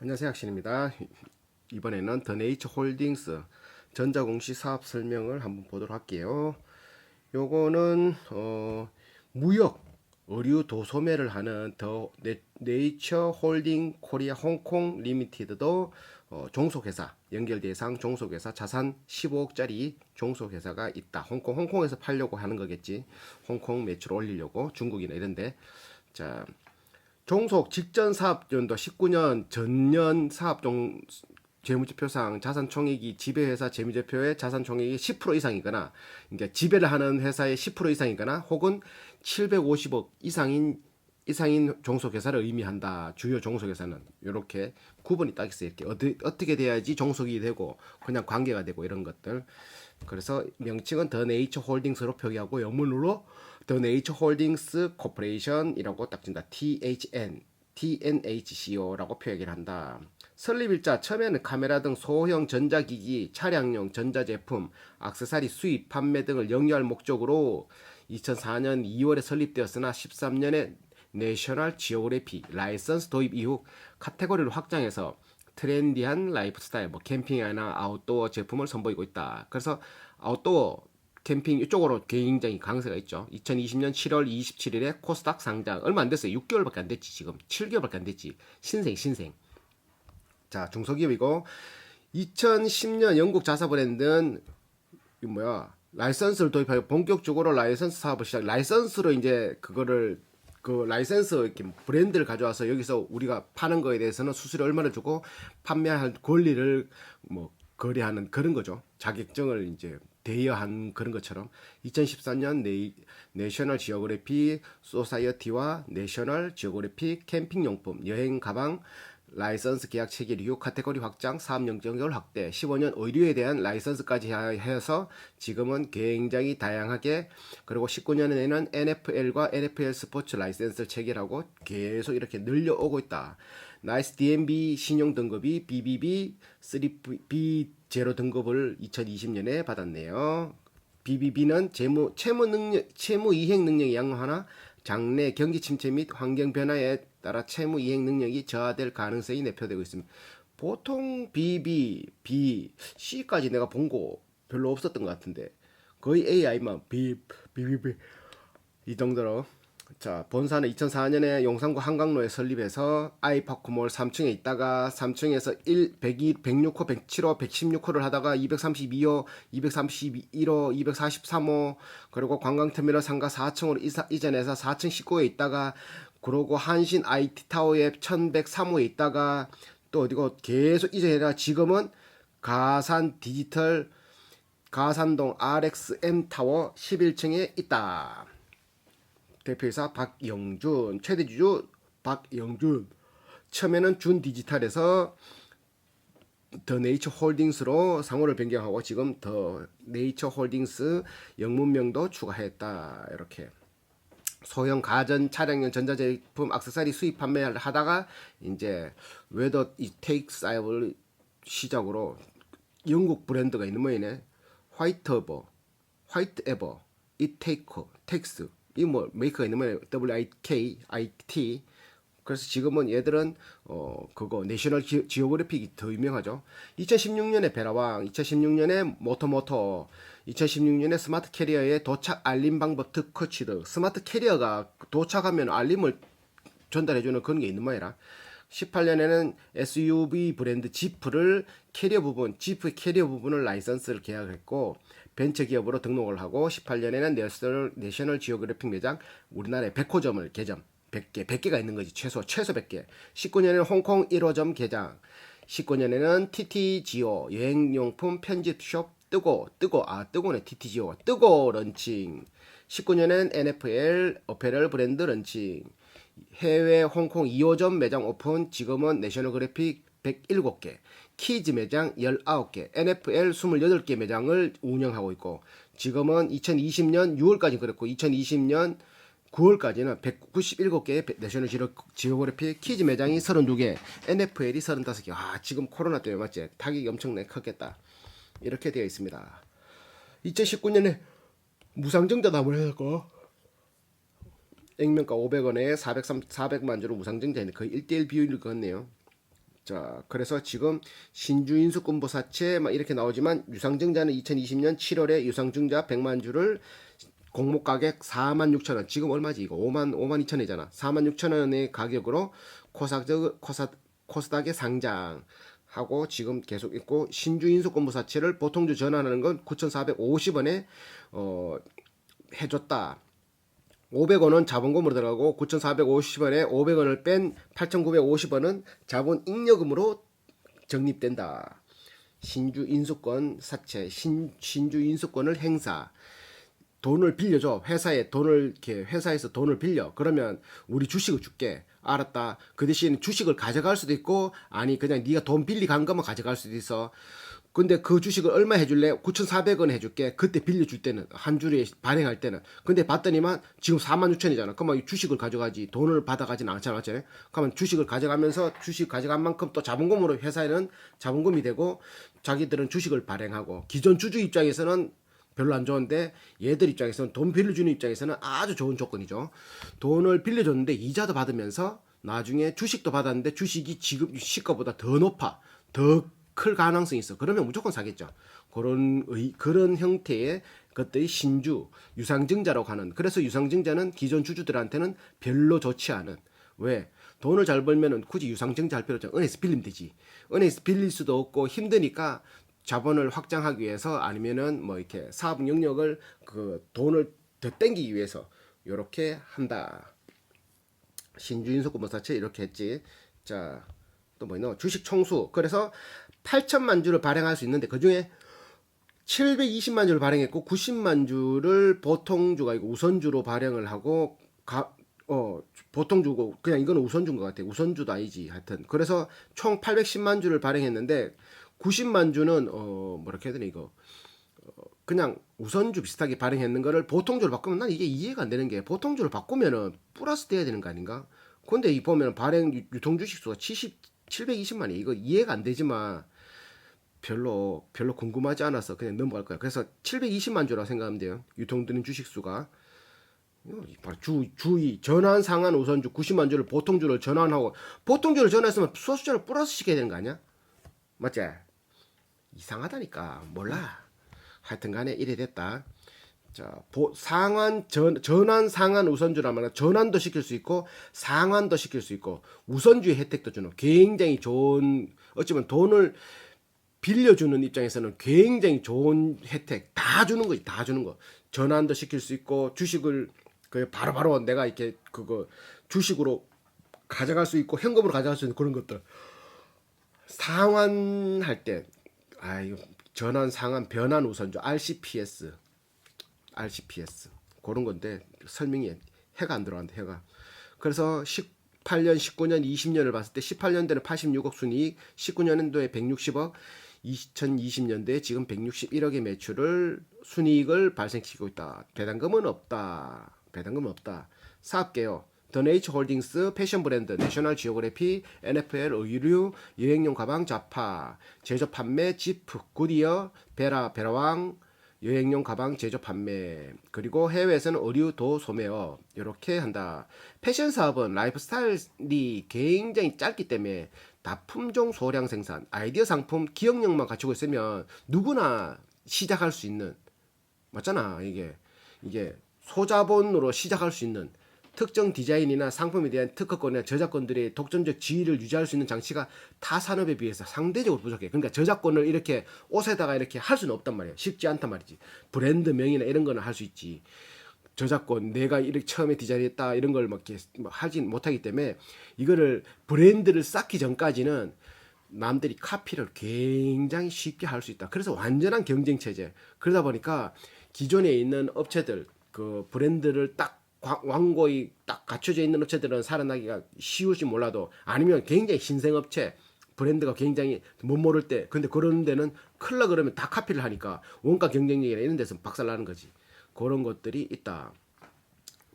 안녕하세요, 학신입니다. 이번에는 더 네이처 홀딩스 전자공시 사업 설명을 한번 보도록 할게요. 요거는 무역 의류 도소매를 하는 더 네이처 홀딩 코리아 홍콩 리미티드도 종속회사 연결 대상 종속회사 자산 15억짜리 종속회사가 있다. 홍콩에서 팔려고 하는 거겠지. 홍콩 매출 올리려고 중국이나 이런데. 자, 종속 직전 사업연도 19년 전년 사업종 재무제표상 자산총액이 지배회사 재무제표의 자산총액이 10% 이상이거나, 그러니까 지배를 하는 회사의 10% 이상이거나, 혹은 750억 이상인 종속회사를 의미한다. 주요 종속회사는 이렇게 구분이 딱 있어요. 이렇게 어떻게 돼야지 종속이 되고 그냥 관계가 되고 이런 것들. 그래서 명칭은 더 네이처 홀딩스로 표기하고 영문으로 더 네이처 홀딩스 코퍼레이션이라고 딱 준다. TNHCO라고 표기를 한다. 설립일자 처음에는 카메라 등 소형 전자기기, 차량용 전자제품, 액세서리 수입, 판매 등을 영위할 목적으로 2004년 2월에 설립되었으나 13년에 내셔널 지오그래피 라이선스 도입 이후 카테고리를 확장해서 트렌디한 라이프스타일, 뭐 캠핑이나 아웃도어 제품을 선보이고 있다. 그래서 아웃도어 캠핑 이쪽으로 굉장히 강세가 있죠. 2020년 7월 27일에 코스닥 상장 얼마 안 됐어요. 6개월밖에 안 됐지. 지금 7개월밖에 안 됐지. 신생. 자, 중소기업이고 2010년 영국 자사 브랜드는 이 뭐야? 라이선스를 도입하고 본격적으로 라이선스 사업을 시작. 라이선스로 이제 그 라이선스 이렇게 브랜드를 가져와서 여기서 우리가 파는 거에 대해서는 수수료 얼마를 주고 판매할 권리를 뭐 거래하는 그런 거죠. 자격증을 이제 대여한 그런 것처럼 2014년 내셔널 지오그래피 소사이어티와 내셔널 지오그래피 캠핑용품 여행 가방 라이선스 계약 체결 이후 카테고리 확장, 사업 영역을 확대, 15년 의류에 대한 라이선스까지 해서 지금은 굉장히 다양하게, 그리고 19년에는 NFL과 NFL 스포츠 라이선스를 체결하고 계속 이렇게 늘려오고 있다. 나이스 DMB 신용 등급이 BBB 3B 제로 등급을 2020년에 받았네요. BBB는 채무 이행 능력이 양호하나 장래 경기 침체 및 환경 변화에 따라 채무 이행 능력이 저하될 가능성이 내포되고 있습니다. 보통 B, C까지 내가 본 거 별로 없었던 것 같은데 거의 AI만 B 이 정도로. 자, 본사는 2004년에 용산구 한강로에 설립해서 아이파크몰 3층에 있다가 3층에서 106호, 107호, 116호를 하다가 232호, 231호, 243호, 그리고 관광터미널 상가 4층으로 이전해서 4층 19호에 있다가, 그러고 한신 IT타워에 1103호에 있다가 또 어디고 계속 이전해라. 지금은 가산 디지털 가산동 RXM 타워 11층에 있다. 대표이사 박영준, 최대주주 박영준. 처음에는 준 디지털에서 더 네이처 홀딩스로 상호를 변경하고 지금 더 네이처 홀딩스 영문명도 추가했다. 이렇게 소형 가전 차량용 전자제품 액세서리 수입 판매를 하다가 이제 웨더 이 테이크 사업을 시작으로 영국 브랜드가 있는 모이네. 화이트 에버, 이 테이크, 텍스, 이 뭐 메이커가 있는 모이네. WIKIT. 그래서 지금은 얘들은 그거 내셔널 지오그래픽이 더 유명하죠. 2016년에 베라왕, 2016년에 모토모토, 2016년에 스마트 캐리어의 도착 알림 방법 특허취득. 스마트 캐리어가 도착하면 알림을 전달해주는 그런 게 있는 모양이라. 18년에는 SUV 브랜드 지프를 지프 캐리어 부분을 라이선스를 계약했고 벤처기업으로 등록을 하고, 18년에는 내셔널 지오그래픽 매장 우리나라의 백호점을 개점. 100개가 있는 거지. 최소 100개. 19년에는 홍콩 1호점 개장. 19년에는 TTGO 여행용품 편집숍 뜨고네. TTGO 뜨고 런칭. 19년엔 NFL 어페럴 브랜드 런칭. 해외 홍콩 2호점 매장 오픈. 지금은 내셔널 그래픽 107개, 키즈 매장 19개, NFL 28개 매장을 운영하고 있고, 지금은 2020년 6월까지 그랬고 2020년 9월까지는 197개의 내셔널 지오그래피 키즈 매장이 32개, NFL이 35개. 지금 코로나 때문에 맞지? 타격이 엄청나게 컸겠다. 이렇게 되어 있습니다. 2019년에 무상증자 담을 해갖고 액면가 500원에 400만 주로 무상증자인데 거의 1대1 비율을 걷네요. 자, 그래서 지금 신주 인수권부 사채 막 이렇게 나오지만 유상증자는 2020년 7월에 유상증자 100만 주를 공모 가격 46,000원. 지금 얼마지 이거? 5만 2천원이잖아. 46,000원의 가격으로 코스닥에 상장하고 지금 계속 있고, 신주 인수권부 사채를 보통주 전환하는 건 9,450원에 해줬다. 500원은 자본금으로 들어가고 9,450원에 500원을 뺀 8,950원은 자본 잉여금으로 적립된다. 신주 인수권 사채, 신주 인수권을 행사. 돈을 빌려줘. 회사에서 돈을 빌려. 그러면 우리 주식을 줄게. 알았다. 그 대신 주식을 가져갈 수도 있고, 아니 그냥 네가 돈 빌리 간 것만 가져갈 수도 있어. 근데 그 주식을 얼마 해줄래? 9,400원 해줄게. 그때 빌려줄 때는, 한 주에 발행할 때는. 근데 봤더니만 지금 46,000원이잖아. 그러면 주식을 가져가지. 돈을 받아가지는 않잖아. 그러면 주식을 가져가면서 주식 가져간 만큼 또 자본금으로 회사에는 자본금이 되고, 자기들은 주식을 발행하고, 기존 주주 입장에서는 별로 안 좋은데, 얘들 입장에서는, 돈 빌려주는 입장에서는 아주 좋은 조건이죠. 돈을 빌려줬는데 이자도 받으면서 나중에 주식도 받았는데 주식이 지금 시가보다 더 높아. 더 클 가능성이 있어. 그러면 무조건 사겠죠. 그런 형태의 것들이 신주, 유상증자라고 하는. 그래서 유상증자는 기존 주주들한테는 별로 좋지 않은. 왜? 돈을 잘 벌면은 굳이 유상증자 할 필요 없잖아. 은행에서 빌리면 되지. 은행에서 빌릴 수도 없고 힘드니까 자본을 확장하기 위해서, 아니면은 뭐 이렇게 사업 영역을 그 돈을 더 땡기기 위해서 요렇게 한다. 신주 인수권부 사채 이렇게 했지. 자, 또 뭐 있노? 주식 총수. 그래서 8천만 주를 발행할 수 있는데, 그 중에 720만 주를 발행했고 90만 주를 보통주가 아니고 우선주로 발행을 하고, 보통주고 그냥 이거는 우선주인 것 같아. 우선주도 아니지. 하여튼 그래서 총 810만 주를 발행했는데 90만 주는 뭐랄까 해야 되나 이거, 그냥 우선주 비슷하게 발행했는 거를 보통주로 바꾸면 난 이게 이해가 안 되는 게, 보통주를 바꾸면은 플러스 돼야 되는 거 아닌가? 근데 이 보면 발행 유통 주식 수가 720만이, 이거 이해가 안 되지만 별로 궁금하지 않아서 그냥 넘어갈 거야. 그래서 720만 주라고 생각하면 돼요. 유통되는 주식 수가. 주의 전환 상한 우선주 90만 주를 보통주를 전환하고, 보통주를 전환했으면 소수자를 플러스 시켜야 되는 거 아니야? 맞지? 이상하다니까. 몰라. 하여튼 간에 이래 됐다. 자, 전환 상한 우선주라면 전환도 시킬 수 있고 상환도 시킬 수 있고 우선주의 혜택도 주는 굉장히 좋은, 어찌보면 돈을 빌려주는 입장에서는 굉장히 좋은 혜택 다 주는 거지. 다 주는 거. 전환도 시킬 수 있고, 주식을 그 바로바로 내가 이렇게 그거 주식으로 가져갈 수 있고 현금으로 가져갈 수 있는 그런 것들. 상환할 때, 이거 전환 상환 변환 우선주 RCPS 그런 건데 설명이 해가 안 들어간다. 해가. 그래서 18년, 19년, 20년을 봤을 때 18년도에는 86억 순이익, 19년도에 160억, 2020년도에 지금 161억의 매출을 순이익을 발생시키고 있다. 배당금은 없다. 사업개요. 더 네이처 홀딩스, 패션 브랜드, 내셔널 지오그래피, NFL 의류, 여행용 가방, 자파, 제조 판매, 지프, 구디어, 베라왕, 여행용 가방 제조 판매, 그리고 해외에서는 의류 도소매업 이렇게 한다. 패션 사업은 라이프스타일이 굉장히 짧기 때문에 다품종 소량 생산, 아이디어 상품 기억력만 갖추고 있으면 누구나 시작할 수 있는, 맞잖아. 이게 소자본으로 시작할 수 있는 특정 디자인이나 상품에 대한 특허권이나 저작권들의 독점적 지위를 유지할 수 있는 장치가 타 산업에 비해서 상대적으로 부족해. 그러니까 저작권을 이렇게 옷에다가 이렇게 할 수는 없단 말이야. 쉽지 않단 말이지. 브랜드 명이나 이런 거는 할 수 있지. 저작권, 내가 이렇게 처음에 디자인했다 이런 걸 막 이렇게 하진 못하기 때문에, 이거를 브랜드를 쌓기 전까지는 남들이 카피를 굉장히 쉽게 할 수 있다. 그래서 완전한 경쟁 체제. 그러다 보니까 기존에 있는 업체들, 그 브랜드를 딱 완고히 딱 갖춰져 있는 업체들은 살아나기가 쉬울지 몰라도, 아니면 굉장히 신생업체, 브랜드가 굉장히 못 모를 때, 근데 그런 데는 클라 그러면 다 카피를 하니까 원가 경쟁력이나 이런 데서 박살나는 거지. 그런 것들이 있다.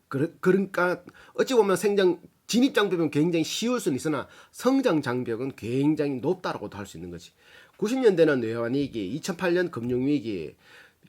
그러니까 어찌 보면 진입 장벽은 굉장히 쉬울 수는 있으나 성장 장벽은 굉장히 높다라고도 할 수 있는 거지. 90년대는 외환위기, 2008년 금융위기,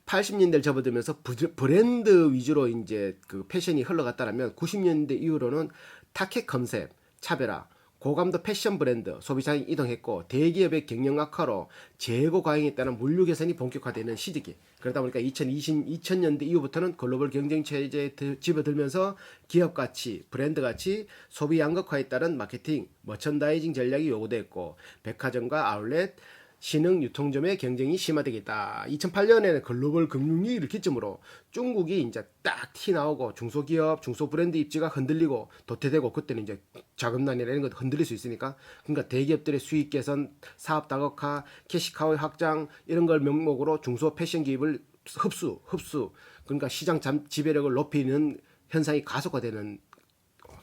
80년대를 접어들면서 브랜드 위주로 이제 그 패션이 흘러갔다라면, 90년대 이후로는 타켓 컨셉, 차별화, 고감도 패션 브랜드 소비자에 이동했고 대기업의 경영 악화로 재고 과잉에 따른 물류 개선이 본격화되는 시기에 그러다 보니까 2000년대 이후부터는 글로벌 경쟁 체제에 집어들면서 기업 가치, 브랜드 가치, 소비 양극화에 따른 마케팅, 머천다이징 전략이 요구됐고 백화점과 아울렛 신흥 유통점의 경쟁이 심화되겠다. 2008년에는 글로벌 금융위기를 기점으로 중국이 이제 딱 티 나오고 중소기업, 중소브랜드 입지가 흔들리고 도태되고 그때는 이제 자금난이나 이런 것 흔들릴 수 있으니까 그러니까 대기업들의 수익 개선, 사업 다각화, 캐시카우의 확장 이런 걸 명목으로 중소 패션 기업을 흡수 그러니까 시장 지배력을 높이는 현상이 가속화되는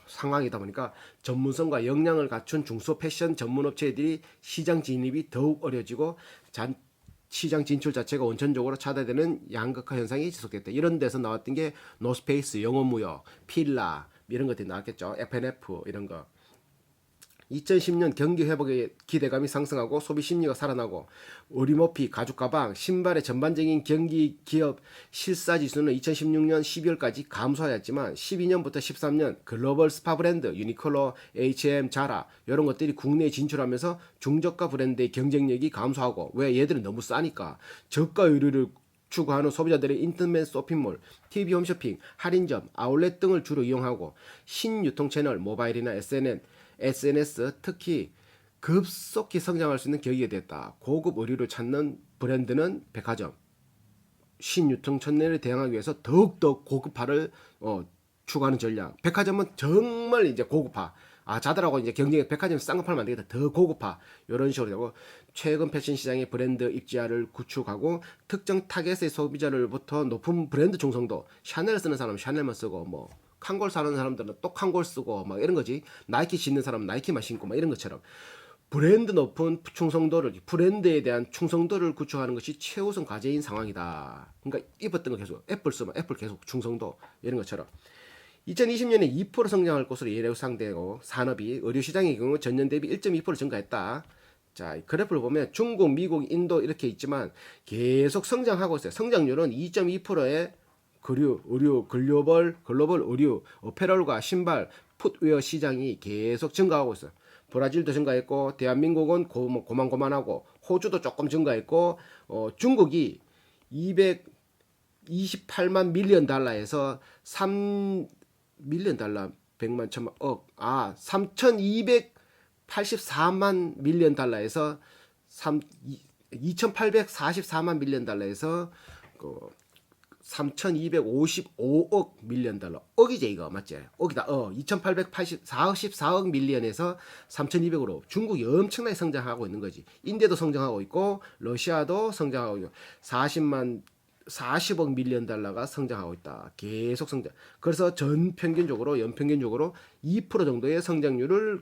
상황이다 보니까 전문성과 역량을 갖춘 중소 패션 전문 업체들이 시장 진입이 더욱 어려지고 시장 진출 자체가 원천적으로 차단되는 양극화 현상이 지속됐다. 이런 데서 나왔던 게 노스페이스, 영어무역, 필라 이런 것들이 나왔겠죠. FNF 이런 거. 2010년 경기 회복의 기대감이 상승하고 소비 심리가 살아나고 의류모피, 가죽 가방, 신발의 전반적인 경기 기업 실사 지수는 2016년 12월까지 감소하였지만 12년부터 13년 글로벌 스파 브랜드 유니클로, H&M, 자라 이런 것들이 국내에 진출하면서 중저가 브랜드의 경쟁력이 감소하고 왜 얘들은 너무 싸니까 저가 의류를 추구하는 소비자들의 인터넷 쇼핑몰, TV 홈쇼핑, 할인점, 아울렛 등을 주로 이용하고 신유통 채널, 모바일이나 SNS 특히 급속히 성장할 수 있는 계기가 됐다. 고급 의류를 찾는 브랜드는 백화점, 신유통 채널에 대항하기 위해서 더욱더 고급화를 추구하는 전략. 백화점은 정말 이제 고급화. 자들하고 이제 경쟁에 백화점 싼 거 팔면 안 되겠다. 더 고급화. 이런 식으로 되고 최근 패션 시장의 브랜드 입지화를 구축하고 특정 타겟의 소비자들부터 높은 브랜드 충성도. 샤넬 쓰는 사람은 샤넬만 쓰고 뭐 칸골 사는 사람들은 또 칸골 쓰고 막 이런 거지. 나이키 신는 사람은 나이키만 신고 막 이런 것처럼 브랜드 높은 충성도를 브랜드에 대한 충성도를 구축하는 것이 최우선 과제인 상황이다. 그러니까 입었던 거 계속 애플 쓰면 애플 계속 충성도 이런 것처럼 2020년에 2% 성장할 것으로 예상되고 산업이 의류 시장의 경우 전년 대비 1.2% 증가했다. 자, 그래프를 보면 중국, 미국, 인도 이렇게 있지만 계속 성장하고 있어요. 성장률은 2.2%의 의류, 글로벌 의류, 어페럴과 신발, 풋웨어 시장이 계속 증가하고 있어요. 브라질도 증가했고, 대한민국은 고만고만하고, 호주도 조금 증가했고, 중국이 228만 밀리언 달러에서 3밀리언 달러, 100만, 1000만, 3284만 밀리언 달러에서 2844만 밀리언 달러에서 3255억 밀리언 달러. 억이지 이거 맞지? 억이다. 2844억 밀리언에서 3200으로 중국이 엄청나게 성장하고 있는 거지. 인도도 성장하고 있고 러시아도 성장하고 있고 40억 밀리언 달러가 성장하고 있다. 계속 성장. 그래서 연평균적으로 2% 정도의 성장률을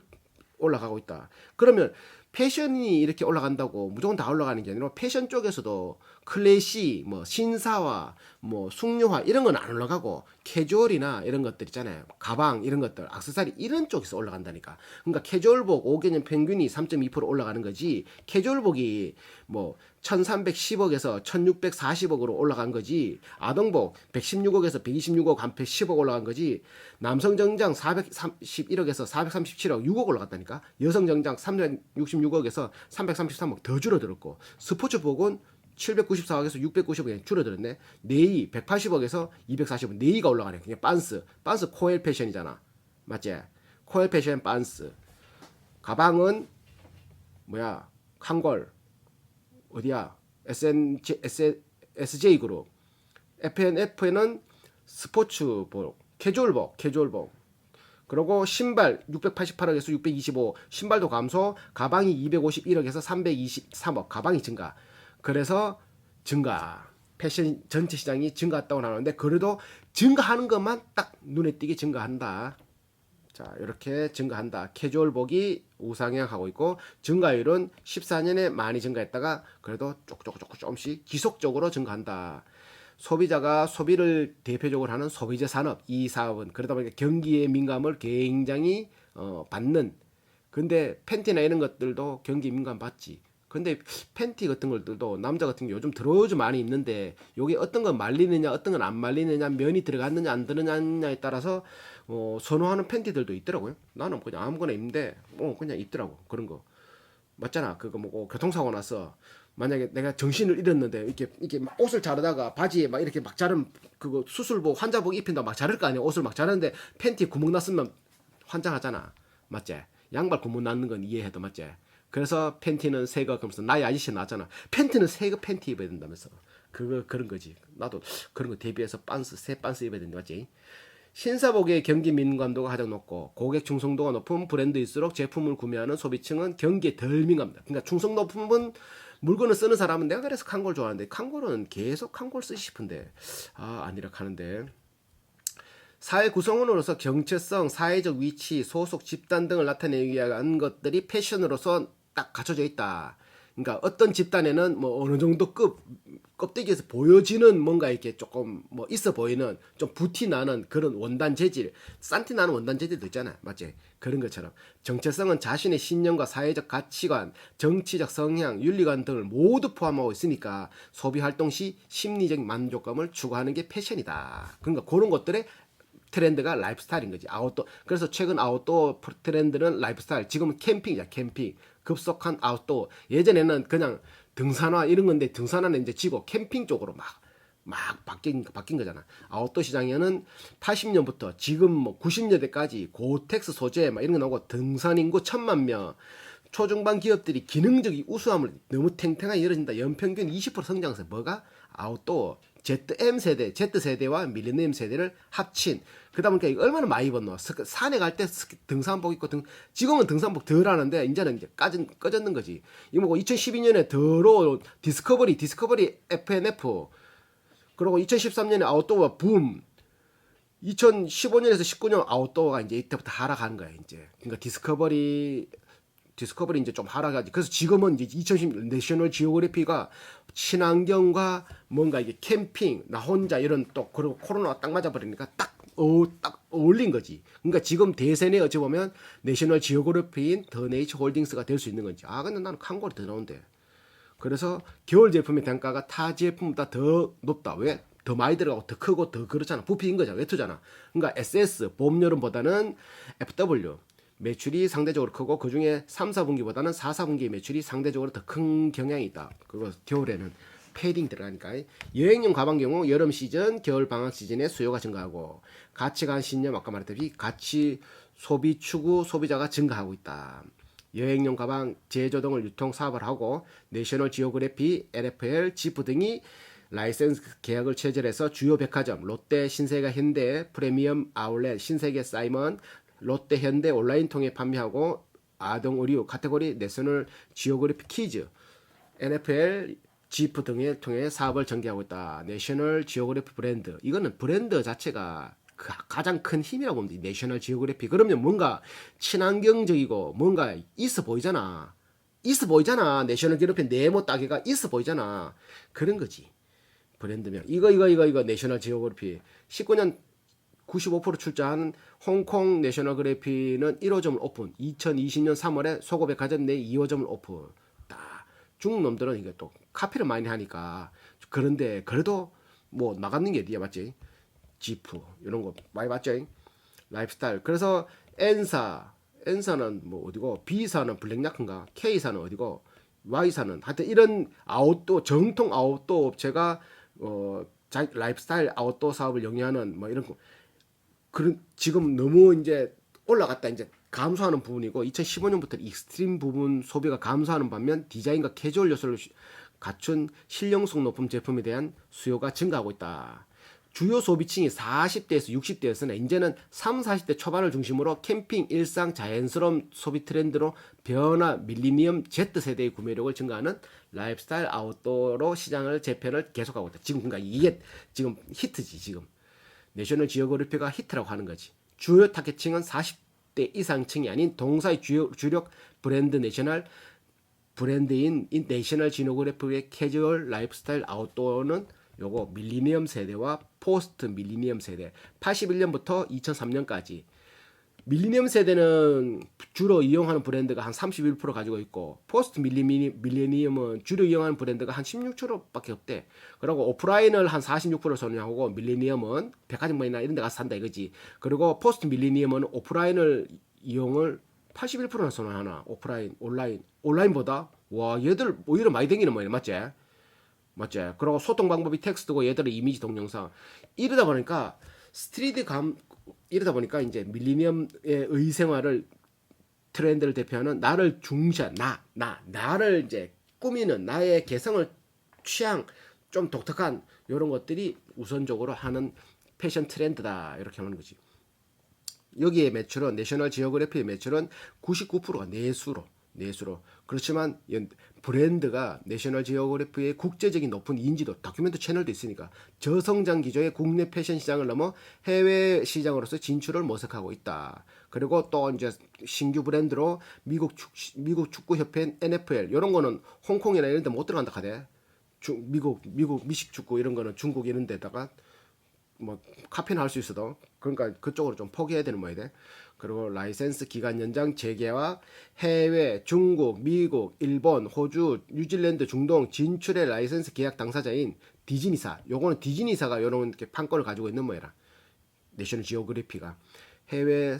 올라가고 있다. 그러면 패션이 이렇게 올라간다고 무조건 다 올라가는 게 아니라 패션 쪽에서도 클래시, 뭐 신사화, 뭐 숙녀화 이런 건 안 올라가고 캐주얼이나 이런 것들 있잖아요. 가방 이런 것들, 액세서리 이런 쪽에서 올라간다니까. 그러니까 캐주얼복 5개년 평균이 3.2% 올라가는 거지. 캐주얼복이 뭐 1310억에서 1640억으로 올라간 거지. 아동복 116억에서 126억 한 10억 올라간 거지. 남성 정장 431억에서 437억 6억 올라갔다니까. 여성 정장 366억에서 333억 더 줄어들었고 스포츠복은 794억에서 690억에 줄어들었네. 네이 180억에서 240억. 네이가 올라가네. 그냥 빤스 코엘 패션이잖아. 맞지? 코엘 패션 빤스. 가방은 뭐야? 칸골. 어디야? SJ 그룹. FNF는 스포츠복, 캐주얼복. 그리고 신발 688억에서 625. 신발도 감소. 가방이 251억에서 323억. 가방이 증가. 그래서 증가. 패션 전체 시장이 증가했다고 나오는데 그래도 증가하는 것만 딱 눈에 띄게 증가한다. 자, 이렇게 증가한다. 캐주얼복이 우상향하고 있고 증가율은 14년에 많이 증가했다가 그래도 조금씩 지속적으로 증가한다. 소비자가 소비를 대표적으로 하는 소비재 산업, 이 사업은 그러다 보니까 경기의 민감을 굉장히 받는. 근데 팬티나 이런 것들도 경기 민감 받지. 근데 팬티 같은 것들도 남자 같은 게 요즘 들어오주 많이 입는데 요게 어떤 건 말리느냐 어떤 건 안 말리느냐 면이 들어갔느냐 안 들어갔느냐에 따라서 선호하는 팬티들도 있더라고요. 나는 그냥 아무거나 입는데 그냥 입더라고 그런 거. 맞잖아. 그거 뭐 교통사고 나서 만약에 내가 정신을 잃었는데 이렇게 막 옷을 자르다가 바지에 막 이렇게 막 자른 그거 수술복 환자복 입힌다 막 자를 거 아니야. 옷을 막 자르는데 팬티에 구멍 났으면 환장하잖아. 맞지? 양발 구멍 났는 건 이해해도 맞지? 그래서 팬티는 새거 그러면서 나의 아저씨 나왔잖아. 팬티는 새거 팬티 입어야 된다면서. 그런 거지. 나도 그런 거 대비해서 새 빤스 입어야 된다 맞지? 신사복의 경기 민감도가 가장 높고 고객 충성도가 높은 브랜드일수록 제품을 구매하는 소비층은 경기에 덜 민감합니다. 그러니까 충성 높은 물건을 쓰는 사람은 내가 그래서 칸골 좋아하는데 칸골은 계속 칸골 쓰고 싶은데 아니라 하는데 사회 구성원으로서 정체성, 사회적 위치, 소속 집단 등을 나타내기 위한 것들이 패션으로서 딱 갖춰져 있다. 그러니까 어떤 집단에는 뭐 어느 정도 껍데기에서 보여지는 뭔가 이렇게 조금 뭐 있어 보이는 좀 부티 나는 그런 원단 재질, 산티 나는 원단 재질도 있잖아. 맞지? 그런 것처럼 정체성은 자신의 신념과 사회적 가치관, 정치적 성향, 윤리관 등을 모두 포함하고 있으니까 소비 활동 시 심리적 만족감을 추구하는 게 패션이다. 그러니까 그런 것들의 트렌드가 라이프스타일인 거지. 아웃도어. 그래서 최근 아웃도어 트렌드는 라이프스타일. 지금은 캠핑이야, 캠핑. 급속한 아웃도어. 예전에는 그냥 등산화 이런 건데 등산화는 이제 지고 캠핑 쪽으로 막 바뀐 거잖아. 아웃도어 시장에는 80년부터 지금 뭐 90년대까지 고텍스 소재 막 이런 거 나오고 등산 인구 1,000만 명. 초중반 기업들이 기능적인 우수함을 너무 탱탱하게 이뤄진다. 연평균 20% 성장해서 뭐가? 아웃도어. Z세대와 밀레니엄 세대를 합친. 그러다 보니까 이거 얼마나 많이 입었노. 산에 갈 때 등산복 입고 지금은 등산복 덜 하는데 이제는 이제 꺼졌는 거지. 이거 뭐 2012년에 더러 디스커버리 FNF. 그리고 2013년에 아웃도어 붐. 2015년에서 19년 아웃도어가 이제 이때부터 하락하는 거야, 이제. 그러니까 디스커버리 이제 좀 하락하지. 그래서 지금은 이제 2010 내셔널 지오그래피가 친환경과 뭔가 이게 캠핑, 나 혼자 이런 또 그리고 코로나가 딱 맞아버리니까 딱 어울린 거지. 그러니까 지금 대세에 어찌 보면 내셔널 지오그래피인 더 네이처 홀딩스가 될 수 있는 건지. 근데 나는 칸골이 더 나온대. 그래서 겨울 제품의 단가가 타 제품보다 더 높다. 왜? 더 많이 들어가고 더 크고 더 그렇잖아. 부피인 거잖아. 외투잖아. 그러니까 SS 봄 여름보다는 FW 매출이 상대적으로 크고 그중에 3, 4분기보다는 4, 4분기 매출이 상대적으로 더 큰 경향이 있다. 그거 겨울에는 패딩 들어가니까. 여행용 가방 경우 여름 시즌, 겨울 방학 시즌에 수요가 증가하고 가치관 신념 아까 말했듯이 가치 소비 추구 소비자가 증가하고 있다. 여행용 가방 제조 등을 유통 사업을 하고 내셔널 지오그래피, NFL, 지프 등이 라이센스 계약을 체결해서 주요 백화점 롯데, 신세계, 현대, 프리미엄 아울렛, 신세계, 사이먼, 롯데, 현대 온라인 통해 판매하고 아동 의류 카테고리 내셔널 지오그래피 키즈, NFL, 지프 등을 통해 사업을 전개하고 있다. 내셔널 지오그래피 브랜드. 이거는 브랜드 자체가 가장 큰 힘이라고 봅니다. 내셔널 지오그래피. 그러면 뭔가 친환경적이고 뭔가 있어 보이잖아. 내셔널 지오그래피 네모 따개가 있어 보이잖아. 그런 거지. 브랜드명. 이거 내셔널 지오그래피. 19년 95% 출자한 홍콩 내셔널 그래피는 1호점을 오픈. 2020년 3월에 소고백화점 내 2호점을 오픈. 중국 놈들은 이게 또 카피를 많이 하니까 그런데 그래도 뭐 나가는 게 어디야 맞지? 지프 이런 거 많이 봤죠? 라이프스타일. 그래서 N사는 뭐 어디고 B사는 블랙야크인가 K사는 어디고 Y사는 하여튼 이런 아웃도어 정통 아웃도어 업체가 라이프스타일 아웃도어 사업을 영위하는 뭐 이런 거 그런 지금 너무 이제 올라갔다 이제 감소하는 부분이고 2015년부터 익스트림 부분 소비가 감소하는 반면 디자인과 캐주얼 요소를 갖춘 실용성 높은 제품에 대한 수요가 증가하고 있다. 주요 소비층이 40대에서 60대였으나 이제는 30, 40대 초반을 중심으로 캠핑, 일상, 자연스러운 소비 트렌드로 변화 밀리니엄 Z세대의 구매력을 증가하는 라이프스타일 아웃도어로 시장을 재편을 계속하고 있다. 지금 그러니까 이게 지금 히트지 지금. 내셔널 지오그래피가 히트라고 하는 거지. 주요 타겟층은 40대 이상층이 아닌 동사의 주력 브랜드 내셔널 브랜드인 내셔널 지오그래피의 캐주얼 라이프스타일 아웃도어는 요거 밀리니엄 세대와 포스트 밀리니엄 세대 81년부터 2003년까지 밀리니엄 세대는 주로 이용하는 브랜드가 한 31% 가지고 있고 포스트 밀레니엄은 주로 이용하는 브랜드가 한 16%밖에 없대. 그리고 오프라인을 한 46% 선호하고 밀레니엄은 백화점이나 이런 데 가서 산다 이거지. 그리고 포스트 밀레니엄은 오프라인을 이용을 81%나 선호하나. 오프라인, 온라인보다 와 얘들 오히려 많이 댕기는 모양 맞지? 맞지? 그리고 소통 방법이 텍스트고 얘들의 이미지 동영상 이러다 보니까 스트리트 감 이러다 보니까 이제 밀리니엄의 의생활을 트렌드를 대표하는 나를 중시한 나를 이제 꾸미는 나의 개성을 취향 좀 독특한 이런 것들이 우선적으로 하는 패션 트렌드다 이렇게 하는 거지. 여기에 매출은 내셔널 지오그래피의 매출은 99%가 내수로 그렇지만 브랜드가 내셔널 지오그래피의 국제적인 높은 인지도 다큐멘터 채널도 있으니까 저성장 기조의 국내 패션 시장을 넘어 해외 시장으로서 진출을 모색하고 있다. 그리고 또 이제 신규 브랜드로 미국 축구 협회 NFL 이런 거는 홍콩이나 이런 데 못 들어간다 하대. 미식 축구 이런 거는 중국 이런 데다가 뭐 카피는 할 수 있어도 그러니까 그쪽으로 좀 포기해야 되는 모양이 돼. 그리고 라이센스 기간 연장 재개와 해외, 중국, 미국, 일본, 호주, 뉴질랜드, 중동 진출의 라이센스 계약 당사자인 디즈니사. 요거는 디즈니사가 요런 이렇게 판권을 가지고 있는 모양이라. 내셔널 지오그래피가 해외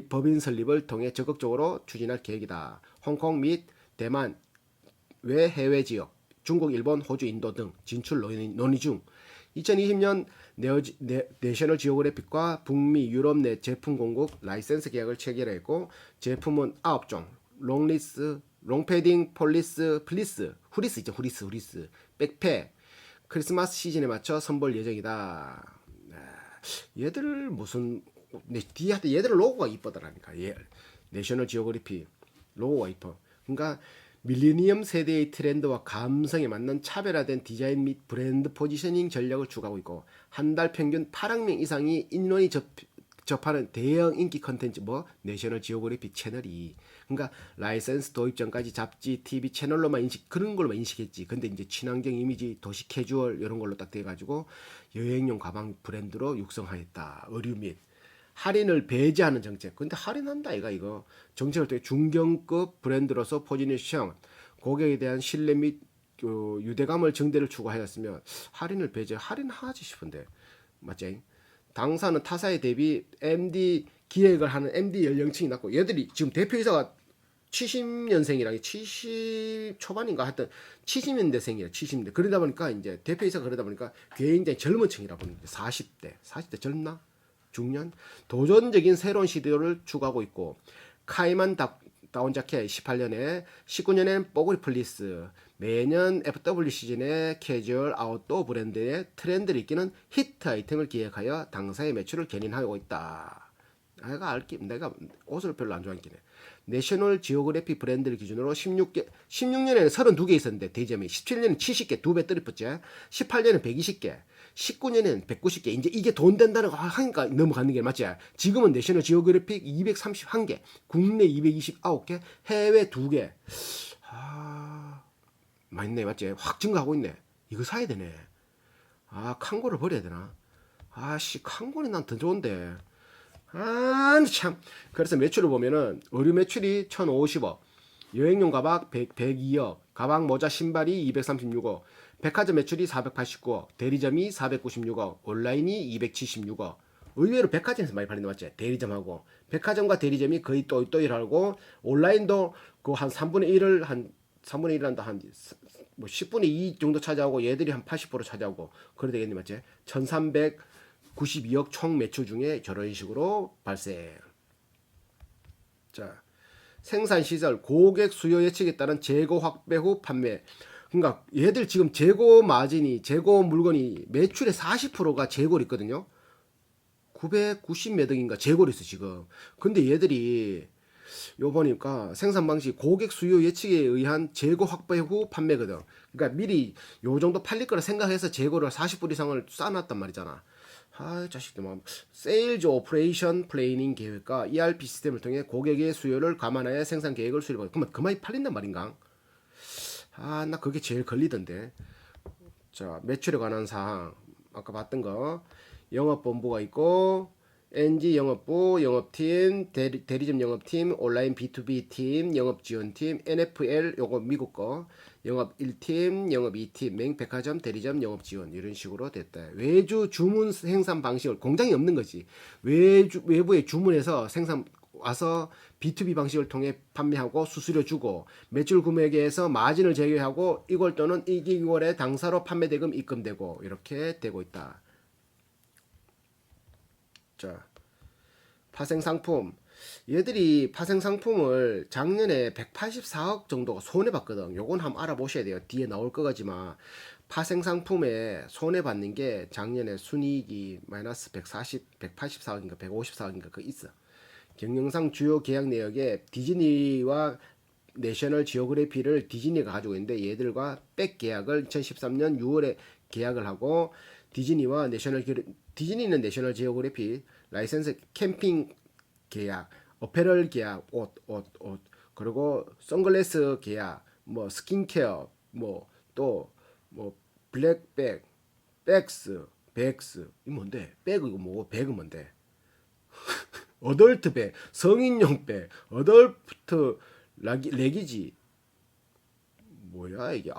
법인 설립을 통해 적극적으로 추진할 계획이다. 홍콩 및 대만 외 해외 지역, 중국, 일본, 호주, 인도 등 진출 논의 중 2020년 내셔널 지오그래픽과 북미, 유럽 내 제품 공급 라이센스 계약을 체결했고 제품은 9종 롱리스, 롱패딩, 폴리스, 플리스, 후리스 있죠. 후리스, 백팩 크리스마스 시즌에 맞춰 선보일 예정이다. 얘들 무슨 뒤에 얘들 로고가 이쁘더라니까. 내셔널 지오그래피 로고가 이뻐. 그러니까 밀레니엄 세대의 트렌드와 감성에 맞는 차별화된 디자인 및 브랜드 포지셔닝 전략을 추구하고 있고 한 달 평균 8억 명 이상이 인원이 접하는 대형 인기 컨텐츠 내셔널 지오그래피 채널이 그러니까 라이센스 도입 전까지 잡지, TV 채널로만 그런 걸로만 인식했지. 근데 이제 친환경 이미지, 도시 캐주얼 이런 걸로 딱 돼가지고 여행용 가방 브랜드로 육성하였다. 의류 및 할인을 배제하는 정책. 근데 할인한다 이거. 정책을 통해 중견급 브랜드로서 포지셔닝, 고객에 대한 신뢰 및 유대감을 증대를 추구하였으며 할인하지 싶은데 맞지? 당사는 타사에 대비 MD 기획을 하는 MD 연령층이 낮고 얘들이 지금 대표이사가 70년생이랑 70 초반인가 하여튼 70년대생이야 70년대 그러다 보니까 이제 대표이사가 그러다 보니까 굉장히 젊은 층이라 보는 40대 젊나? 중년 도전적인 새로운 시대를 추구하고 있고 카이만 다운 자켓 18년에 19년엔 뽀글이 플리스 매년 FW 시즌에 캐주얼 아웃도어 브랜드의 트렌드를 이끄는 히트 아이템을 기획하여 당사의 매출을 견인하고 있다. 내가 옷을 별로 안 좋아하긴 해. 내셔널 지오그래피 브랜드를 기준으로 16년에는 32개 있었는데 대점이 17년에는 70개 2배 뜨리었지 18년에는 120개 19년에는 190개 이제 이게 돈 된다는 거 하니까 넘어가는 게 맞지. 지금은 내셔널 지오그래픽 231개 국내 229개 해외 2개 많이 있네 맞지. 확 증가하고 있네. 이거 사야 되네. 칸고를 버려야 되나. 칸고는 난 더 좋은데. 참. 그래서 매출을 보면은 의류 매출이 1,050억, 여행용 가방 102억, 가방 모자 신발이 236억, 백화점 매출이 489억, 대리점이 496억, 온라인이 276억. 의외로 백화점에서 많이 팔린다 맞지? 대리점하고 백화점과 대리점이 거의 또일하고 온라인도 그 한 3분의 1을 한 3분의 1을 한다 한 뭐 10분의 2 정도 차지하고 얘들이 한 80% 차지하고 그래 되겠니 맞지? 1,392억 총 매출 중에 저런 식으로 발생. 자, 생산 시설 고객 수요 예측에 따른 재고 확배 후 판매. 그러니까 얘들 지금 재고 물건이 매출의 40%가 재고로 있거든요. 990 몇 억인가 재고로 있어 지금. 근데 얘들이 요 보니까 생산 방식 고객 수요 예측에 의한 재고 확보 후 판매거든. 그러니까 미리 요 정도 팔릴 거라 생각해서 재고를 40불 이상을 쌓아놨단 말이잖아. 자식들 뭐 세일즈 오퍼레이션 플래닝 계획과 ERP 시스템을 통해 고객의 수요를 감안하여 생산 계획을 수립하고 그러면 그만이 팔린단 말인가? 나 그게 제일 걸리던데. 자, 매출에 관한 사항 아까 봤던 거 영업본부가 있고 NG 영업부, 영업팀, 대리점 영업팀, 온라인 B2B 팀, 영업지원팀, NFL 요거 미국 거, 영업 1팀, 영업 2팀, 맹백화점, 대리점 영업지원 이런 식으로 됐다. 외주 주문 생산 방식을 공장이 없는 거지. 외부에 주문해서 생산 와서 B2B 방식을 통해 판매하고 수수료 주고 매출 금액에서 마진을 제외하고 이월 또는 이월에 당사로 판매 대금 입금되고 이렇게 되고 있다. 자, 파생 상품. 얘들이 파생 상품을 작년에 184억 정도가 손해 봤거든. 요건 한번 알아보셔야 돼요. 뒤에 나올 거지만 파생 상품에 손해 받는 게 작년에 순이익이 마이너스 184억인가 154억인가 그 있어. 경영상 주요 계약 내역에 디즈니와 내셔널 지오그래피를 디즈니가 가지고 있는데 얘들과 백 계약을 2013년 6월에 계약을 하고 디즈니는 내셔널 지오그래피 라이센스 캠핑 계약, 어페럴 계약, 옷, 그리고 선글라스 계약, 뭐 스킨케어, 뭐 또 뭐 블랙백, 백스, 이 뭔데? 백이 뭐고 백은 뭔데? 어덜트 백, 성인용 백, 어덜트 레기지, 뭐야 이게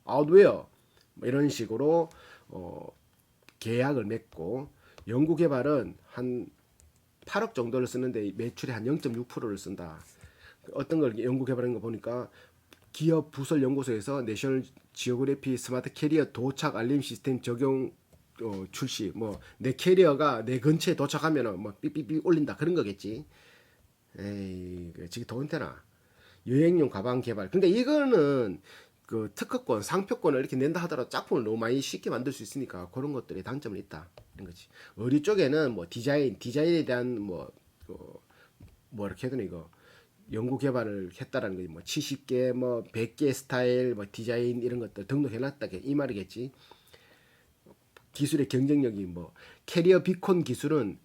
아웃웨어, 뭐 이런 식으로 계약을 맺고 연구개발은 한 8억 정도를 쓰는데 매출의 한 0.6%를 쓴다. 어떤 걸 연구개발하는 거 보니까 기업 부설 연구소에서 내셔널 지오그래피 스마트 캐리어 도착 알림 시스템 적용 출시, 뭐 내 캐리어가 내 근처에 도착하면은 뭐 삐삐삐 올린다 그런 거겠지. 에이, 지금 돈 되나? 여행용 가방 개발. 근데 이거는 그 특허권, 상표권을 이렇게 낸다 하더라도 짝품을 너무 많이 쉽게 만들 수 있으니까 그런 것들이 단점은 있다. 이런 거지. 의류 쪽에는 뭐 디자인에 대한 뭐 이렇게 해야 되나 이거 연구 개발을 했다라는 거지. 뭐 70개, 뭐 100개 스타일, 뭐 디자인 이런 것들 등록해놨다 이 말이겠지. 기술의 경쟁력이 뭐 캐리어 비콘 기술은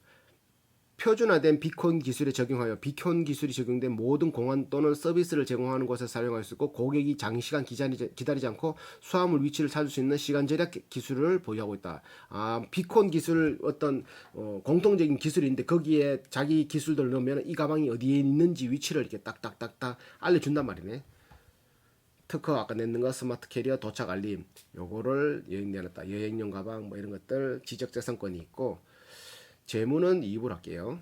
표준화된 비콘 기술에 적용하여 비콘 기술이 적용된 모든 공항 또는 서비스를 제공하는 곳에 사용할 수 있고 고객이 장시간 기다리지 않고 수화물 위치를 찾을 수 있는 시간 절약 기술을 보유하고 있다. 비콘 기술 어떤 공통적인 기술인데 거기에 자기 기술들을 넣으면 이 가방이 어디에 있는지 위치를 이렇게 딱딱딱딱 알려준단 말이네. 특허 아까 냈는 거 스마트 캐리어 도착 알림 요거를 내놨다. 여행용 가방 뭐 이런 것들 지적재산권이 있고 재무는 2부로 할게요.